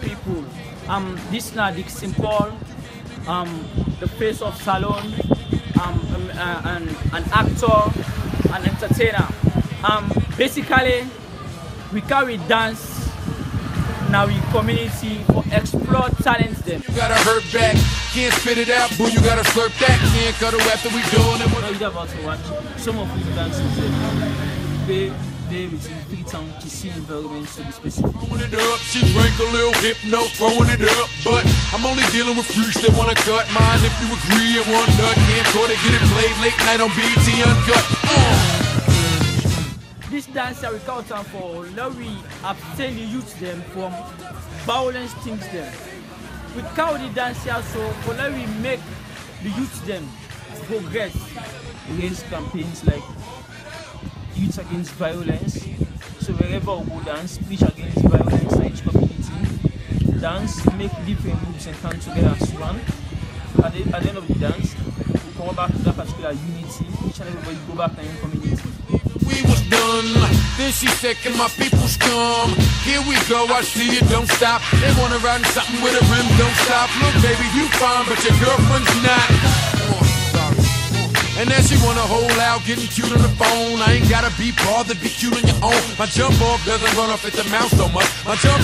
people. This now Dick St. Paul, the face of Salon, an actor, an entertainer. Basically, we carry dance in our community for explore talents them. You gotta hurt back, can't spit it out, boo, you gotta slurp that, can't cuddle after we doing it. Now you're about to watch some of these dances they within Freetown Kissy environment to be specific. Throwing it up, she drank a little hypno, throwing it up, but I'm only dealing with freaks that wanna cut mine. If you agree at one nut, can't court it, get it played late night on BET Uncut. This dance that we count on for, now we abstain the youth them from violence things them. We count the dance here so for now we make the youth them progress against campaigns like Youth Against Violence. So wherever we go dance, preach against violence in each community. Dance, make different groups and come together as one. So at the end of the dance, we come back to that particular unity. Each and everybody go back to your community. We was done, then she said, can my peoples come? Here we go, I see it, don't stop. They wanna ride in something with a rim, don't stop. Look baby, you fine, but your girlfriend's not. And then she wanna hold out, getting cute on the phone. I ain't gotta be bothered, be cute on your own. My jump off doesn't run off at the mouth so much. My jump